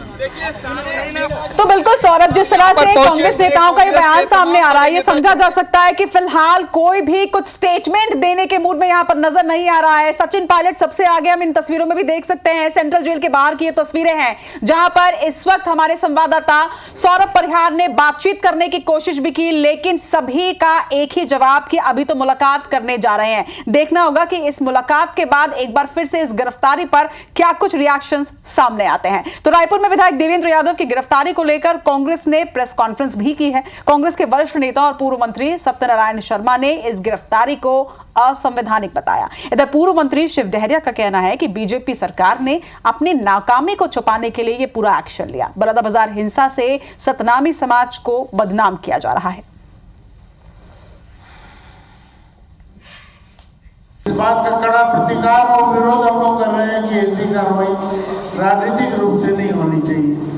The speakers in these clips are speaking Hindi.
हैं तो बिल्कुल सौरभ, जिस तरह से कांग्रेस नेताओं का ये बयान सामने आ रहा है, ये समझा जा सकता है कि फिलहाल कोई भी कुछ स्टेटमेंट देने के मूड में यहां पर नजर नहीं आ रहा है। सचिन पायलट सबसे आगे, हम इन तस्वीरों में भी देख सकते हैं, सेंट्रल जेल के बाहर की ये तस्वीरें हैं जहां पर इस वक्त हमारे संवाददाता सौरभ परिहार ने बातचीत करने की कोशिश भी की, लेकिन सभी का एक ही जवाब कि अभी तो मुलाकात करने जा रहे हैं। देखना होगा कि इस मुलाकात के बाद एक बार फिर से इस गिरफ्तारी पर क्या कुछ रिएक्शंस सामने आते हैं। तो रायपुर में विधायक देवेंद्र यादव की गिरफ्तारी को लेकर कांग्रेस ने प्रेस कॉन्फ्रेंस भी की है। कांग्रेस के वरिष्ठ नेता और पूर्व मंत्री सत्यनारायण शर्मा ने इस गिरफ्तारी को असंवैधानिक बताया। इधर पूर्व मंत्री शिव डहरिया का कहना है कि बीजेपी सरकार ने अपनी नाकामी को छुपाने के लिए यह पूरा एक्शन लिया। बलौदाबाजार हिंसा से सतनामी समाज को बदनाम किया जा रहा है। इस बात का कड़ा प्रतिकार और विरोध हम लोग कर रहे हैं कि ऐसी कार्रवाई राजनीतिक रूप से नहीं होनी चाहिए।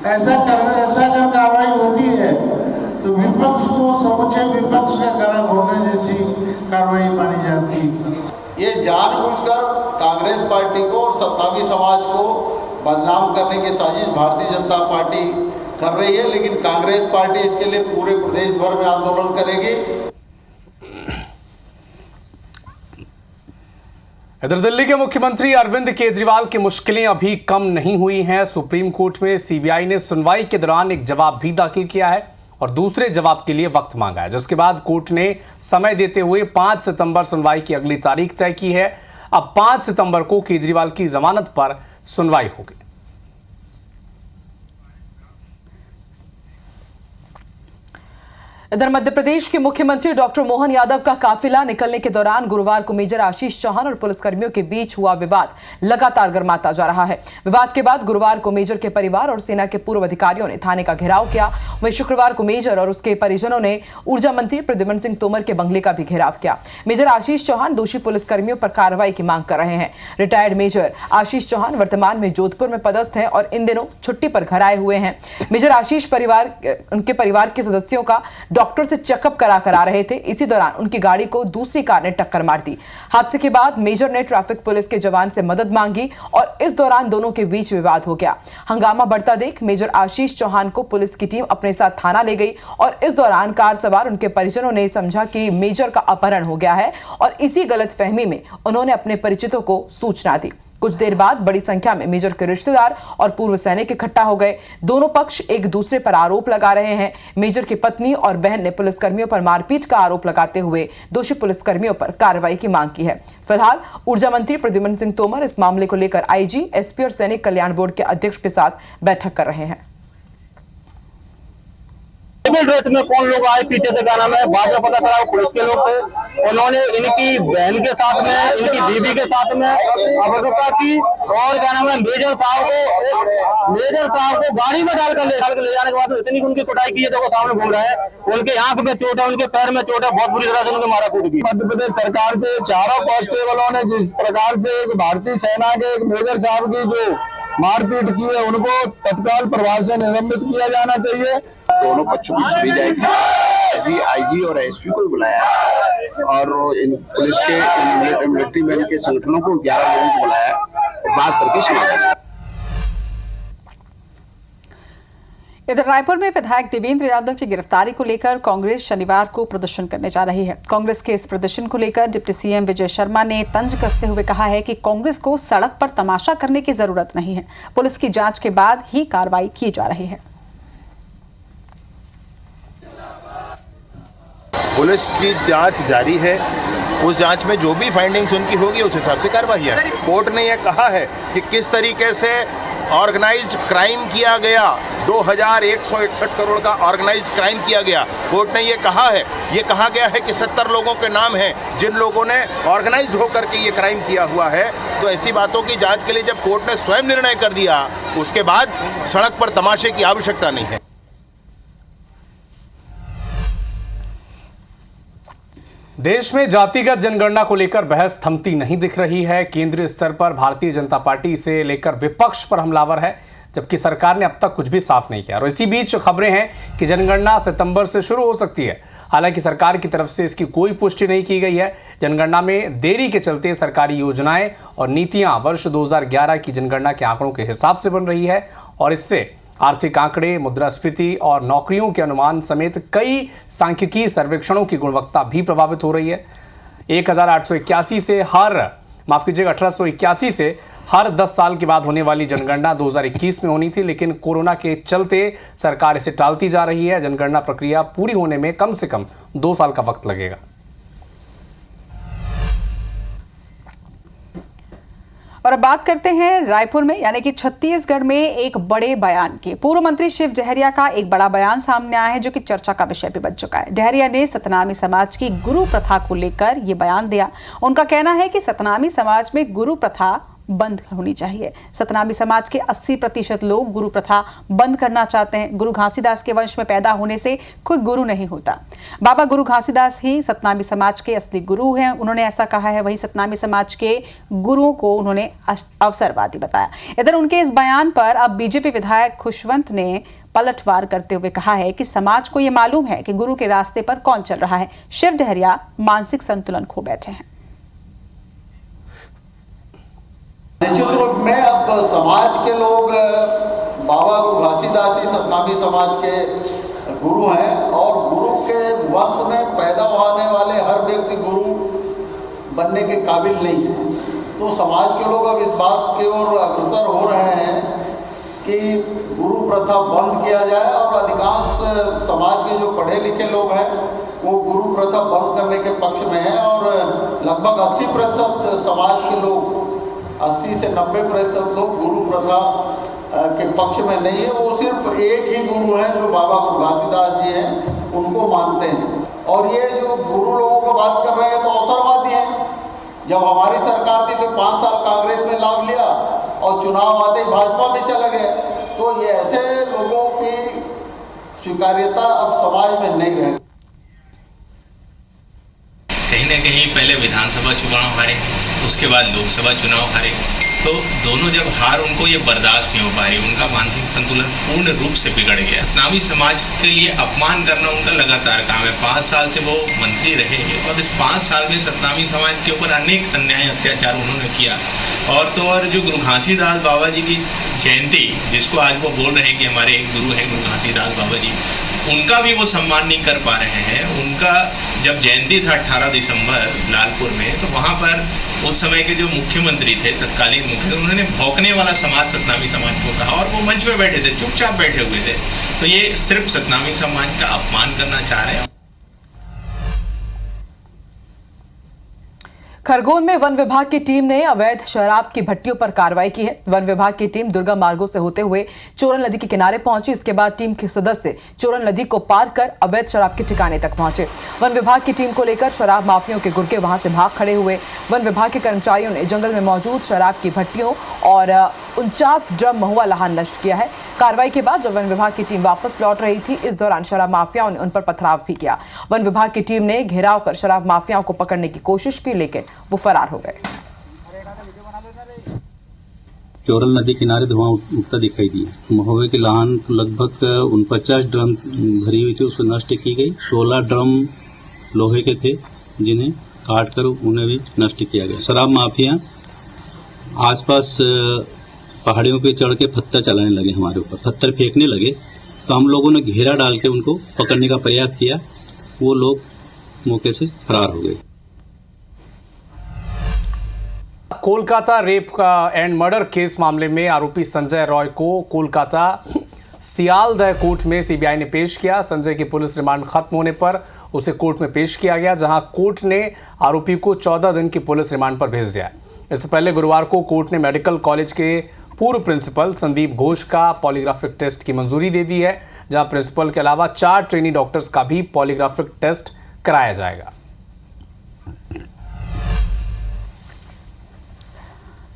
ऐसा अगर कार्रवाई होती है तो विपक्ष को, समूचे विपक्ष का गला घोटने जैसी कार्रवाई मानी जाती है। ये जानबूझकर कांग्रेस पार्टी को और सत्तावी समाज को बदनाम करने की साजिश भारतीय जनता पार्टी कर रही है, लेकिन कांग्रेस पार्टी इसके लिए पूरे प्रदेश भर में आंदोलन करेगी। इधर दिल्ली के मुख्यमंत्री अरविंद केजरीवाल की मुश्किलें अभी कम नहीं हुई हैं। सुप्रीम कोर्ट में सीबीआई ने सुनवाई के दौरान एक जवाब भी दाखिल किया है और दूसरे जवाब के लिए वक्त मांगा है, जिसके बाद कोर्ट ने समय देते हुए 5 सितंबर सुनवाई की अगली तारीख तय की है। अब 5 सितंबर को केजरीवाल की जमानत पर सुनवाई होगी। इधर मध्य प्रदेश के मुख्यमंत्री डॉक्टर मोहन यादव का काफिला निकलने के दौरान गुरुवार को मेजर आशीष चौहान और पुलिसकर्मियों के बीच हुआ विवाद लगातार गर्माता जा रहा है। विवाद के बाद गुरुवार को मेजर के परिवार और सेना के पूर्व अधिकारियों ने थाने का घेराव किया। वहीं शुक्रवार को मेजर और उसके परिजनों ने ऊर्जा मंत्री प्रद्युम्न सिंह तोमर के बंगले का भी घेराव किया। मेजर आशीष चौहान दोषी पुलिसकर्मियों पर कार्रवाई की मांग कर रहे हैं। रिटायर्ड मेजर आशीष चौहान वर्तमान में जोधपुर में पदस्थ हैं और इन दिनों छुट्टी पर घर आए हुए हैं। मेजर आशीष उनके परिवार के सदस्यों का डॉक्टर से चेकअप कराकर आ रहे थे। इसी दौरान उनकी गाड़ी को दूसरी कार ने टक्कर मार दी। हादसे के बाद मेजर ने ट्रैफिक पुलिस के जवान से मदद मांगी और इस दौरान दोनों के बीच विवाद हो गया। हंगामा बढ़ता देख मेजर आशीष चौहान को पुलिस की टीम अपने साथ थाना ले गई और इस दौरान कार सवार उनके परिजनों ने समझा कि मेजर का अपहरण हो गया है और इसी गलतफहमी में उन्होंने अपने परिचितों को सूचना दी। कुछ देर बाद बड़ी संख्या में मेजर के रिश्तेदार और पूर्व सैनिक इकट्ठा हो गए। दोनों पक्ष एक दूसरे पर आरोप लगा रहे हैं। मेजर की पत्नी और बहन ने पुलिसकर्मियों पर मारपीट का आरोप लगाते हुए दोषी पुलिसकर्मियों पर कार्रवाई की मांग की है। फिलहाल ऊर्जा मंत्री प्रद्युम्न सिंह तोमर इस मामले को लेकर आईजी, एसपी और सैनिक कल्याण बोर्ड के अध्यक्ष के साथ बैठक कर रहे हैं। ड्रेस में कौन लोग आए पीछे से, क्या नाम है, बाद में पता चला पुलिस के लोग थे। उन्होंने इनकी बहन के साथ में, इनकी बीवी के साथ में अभद्रता की और क्या नाम है मेजर साहब को गाड़ी में डाल कर ले जाने के बाद इतनी उनकी कुटाई की है। देखो सामने घूम रहा है, उनके आंख में चोट है, उनके पैर में चोट है, बहुत बुरी तरह से उनकी मारा कूट की। मध्य प्रदेश सरकार के चारों कांस्टेबलों ने जिस प्रकार से भारतीय सेना के एक मेजर साहब की जो मारपीट की है, उनको तत्काल प्रभाव से निलंबित किया जाना चाहिए। दोनों पक्षों की सुनी जाएगी। अभी आईजी और एसपी को बुलाया और इन पुलिस के मिलिट्री मैन के संगठनों को 11 लोगों को बुलाया, बात करके समाधान। इधर रायपुर में विधायक देवेंद्र यादव की गिरफ्तारी को लेकर कांग्रेस शनिवार को प्रदर्शन करने जा रही है। कांग्रेस के इस प्रदर्शन को लेकर डिप्टी सीएम विजय शर्मा ने तंज कसते हुए कहा है कि कांग्रेस को सड़क पर तमाशा करने की जरूरत नहीं है। पुलिस की जांच के बाद ही कार्रवाई की जा रही है। पुलिस की जांच जारी है, उस जांच में जो भी फाइंडिंग्स उनकी होगी उस हिसाब से कार्रवाई है। कोर्ट ने यह कहा है कि किस तरीके से ऑर्गेनाइज्ड क्राइम किया गया, 2161 करोड़ का ऑर्गेनाइज्ड क्राइम किया गया। कोर्ट ने ये कहा गया है कि 70 लोगों के नाम हैं जिन लोगों ने ऑर्गेनाइज्ड होकर के ये क्राइम किया हुआ है। तो ऐसी बातों की जांच के लिए जब कोर्ट ने स्वयं निर्णय कर दिया, उसके बाद सड़क पर तमाशे की आवश्यकता नहीं है। देश में जातिगत जनगणना को लेकर बहस थमती नहीं दिख रही है। केंद्रीय स्तर पर भारतीय जनता पार्टी इसे लेकर विपक्ष पर हमलावर है, जबकि सरकार ने अब तक कुछ भी साफ नहीं किया। और इसी बीच खबरें हैं कि जनगणना सितंबर से शुरू हो सकती है। हालांकि सरकार की तरफ से इसकी कोई पुष्टि नहीं की गई है। जनगणना में देरी के चलते सरकारी योजनाएं और नीतियां वर्ष 2011 की जनगणना के आंकड़ों के हिसाब से बन रही है और इससे आर्थिक आंकड़े, मुद्रास्फीति और नौकरियों के अनुमान समेत कई सांख्यिकी सर्वेक्षणों की गुणवत्ता भी प्रभावित हो रही है। 1881 से हर 10 साल के बाद होने वाली जनगणना 2021 में होनी थी, लेकिन कोरोना के चलते सरकार इसे टालती जा रही है। जनगणना प्रक्रिया पूरी होने में कम से कम 2 साल का वक्त लगेगा। और अब बात करते हैं रायपुर में, यानी कि छत्तीसगढ़ में एक बड़े बयान की। पूर्व मंत्री शिव डहरिया का एक बड़ा बयान सामने आया है जो कि चर्चा का विषय भी बन चुका है। डहरिया ने सतनामी समाज की गुरु प्रथा को लेकर यह बयान दिया। उनका कहना है कि सतनामी समाज में गुरु प्रथा बंद होनी चाहिए। सतनामी समाज के 80% लोग गुरु प्रथा बंद करना चाहते हैं। गुरु घासीदास के वंश में पैदा होने से कोई गुरु नहीं होता। बाबा गुरु घासीदास ही सतनामी समाज के असली गुरु हैं, उन्होंने ऐसा कहा है। वहीं सतनामी समाज के गुरुओं को उन्होंने अवसरवादी बताया। इधर उनके इस बयान पर अब बीजेपी विधायक खुशवंत ने पलटवार करते हुए कहा है कि समाज को यह मालूम है कि गुरु के रास्ते पर कौन चल रहा है। शिव डहरिया मानसिक संतुलन खो बैठे हैं। निश्चित रूप में अब समाज के लोग बाबा गुरु घासीदास ही सतनामी समाज के गुरु हैं और गुरु के वंश में पैदा होने वाले हर व्यक्ति गुरु बनने के काबिल नहीं है। तो समाज के लोग अब इस बात की ओर अग्रसर हो रहे हैं कि गुरु प्रथा बंद किया जाए और अधिकांश समाज के जो पढ़े लिखे लोग हैं वो गुरु प्रथा बंद करने के पक्ष में हैं और लगभग 80% समाज के लोग 80 से 90% लोग गुरु प्रथा के पक्ष में नहीं है। वो सिर्फ एक ही गुरु है जो बाबा गुरु घासीदास जी हैं, उनको मानते हैं। और ये जो गुरु लोगों को बात कर रहे हैं तो अवसरवादी हैं। जब हमारी सरकार थी तो 5 साल कांग्रेस में लाभ लिया और चुनाव आते ही भाजपा में चले गए। तो ये ऐसे लोगों की स्वीकार्यता अब समाज में नहीं रहे। कहीं ना कहीं पहले विधानसभा चुनाव हारे, उसके बाद लोकसभा चुनाव हारे, तो दोनों जब हार उनको ये बर्दाश्त नहीं हो पा रही, उनका मानसिक संतुलन पूर्ण रूप से बिगड़ गया। सतनामी समाज के लिए अपमान करना उनका लगातार काम है। 5 साल से वो मंत्री रहे और इस 5 साल में सतनामी समाज के ऊपर अनेक अन्याय अत्याचार उन्होंने किया। और तो और जो गुरु घासीदास बाबा जी की जयंती, जिसको आज वो बोल रहे हैं कि हमारे एक गुरु हैं गुरु घासीदास बाबा जी, उनका भी वो सम्मान नहीं कर पा रहे हैं। उनका जब जयंती था 18 दिसंबर लालपुर में, तो वहां पर उस समय के जो मुख्यमंत्री थे, तत्कालीन मुख्यमंत्री, उन्होंने भौंकने वाला समाज सतनामी समाज को कहा और वो मंच पे बैठे थे, चुपचाप बैठे हुए थे। तो ये सिर्फ सतनामी समाज का अपमान करना चाह रहे हैं। खरगोन में वन विभाग की टीम ने अवैध शराब की भट्टियों पर कार्रवाई की है। वन विभाग की टीम दुर्गम मार्गों से होते हुए चोरन नदी के किनारे पहुंची। इसके बाद टीम के सदस्य चोरन नदी को पार कर अवैध शराब के ठिकाने तक पहुंचे। वन विभाग की टीम को लेकर शराब माफियों के गुर्गे वहां से भाग खड़े हुए। वन विभाग के कर्मचारियों ने जंगल में मौजूद शराब की भट्टियों और 49 ड्रम महुआ लहान नष्ट किया है। कार्रवाई के बाद जब वन विभाग की टीम वापस लौट रही थी, इस दौरान शराब माफियाओं ने उन पर पथराव भी किया। वन विभाग की टीम ने घेराव कर शराब माफियाओं को पकड़ने की कोशिश की, लेकिन वो फरार हो गए। चोरल नदी किनारे धुआं उठता दिखाई दिया। महुए की लहान लगभग 49 ड्रम भरी हुई थी, उसको नष्ट की गई। 16 ड्रम लोहे के थे जिन्हें काट कर उन्हें भी नष्ट किया गया। शराब माफिया आसपास पहाड़ियों पे चढ़ के पत्थर चलाने लगे, हमारे ऊपर पत्थर फेंकने लगे। तो हम लोगों ने घेरा डाल के उनको पकड़ने का प्रयास किया। वो लोग मौके से फरार हो गए। कोलकाता रेप का एंड मर्डर केस मामले में आरोपी संजय रॉय को कोलकाता सियालदह कोर्ट में सीबीआई ने पेश किया। संजय की पुलिस रिमांड खत्म होने पर उसे कोर्ट में पेश किया गया, जहां कोर्ट ने आरोपी को 14 दिन की पुलिस रिमांड पर भेज दिया। इससे पहले गुरुवार को कोर्ट ने मेडिकल कॉलेज के पूर्व प्रिंसिपल संदीप घोष का पॉलीग्राफिक टेस्ट की मंजूरी दे दी है, जहां प्रिंसिपल के अलावा 4 ट्रेनी डॉक्टर्स का भी पॉलीग्राफिक टेस्ट कराया जाएगा।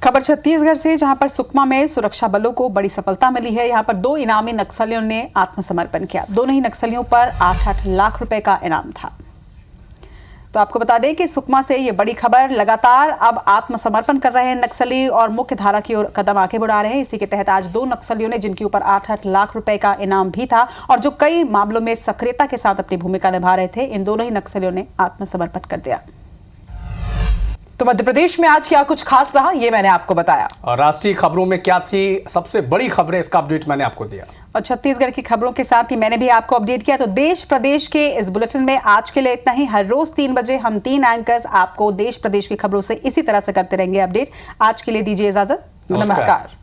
खबर छत्तीसगढ़ से, जहां पर सुकमा में सुरक्षा बलों को बड़ी सफलता मिली है। यहां पर 2 इनामी नक्सलियों ने आत्मसमर्पण किया। दोनों ही नक्सलियों पर 8-8 लाख रुपए का इनाम था। तो आपको बता दें कि सुकमा से ये बड़ी खबर, लगातार अब आत्मसमर्पण कर रहे हैं नक्सली और मुख्य धारा की ओर कदम आगे बढ़ा रहे हैं। इसी के तहत आज 2 नक्सलियों ने, जिनके ऊपर 8-8 लाख रुपए का इनाम भी था और जो कई मामलों में सक्रियता के साथ अपनी भूमिका निभा रहे थे, इन दोनों ही नक्सलियों ने आत्मसमर्पण कर दिया। तो मध्य प्रदेश में आज क्या कुछ खास रहा, ये मैंने आपको बताया। और राष्ट्रीय खबरों में क्या थी सबसे बड़ी खबरें, इसका अपडेट मैंने आपको दिया। और छत्तीसगढ़ की खबरों के साथ ही मैंने भी आपको अपडेट किया। तो देश प्रदेश के इस बुलेटिन में आज के लिए इतना ही। हर रोज 3 बजे हम 3 एंकर्स आपको देश प्रदेश की खबरों से इसी तरह से करते रहेंगे अपडेट। आज के लिए दीजिए इजाजत। नमस्कार।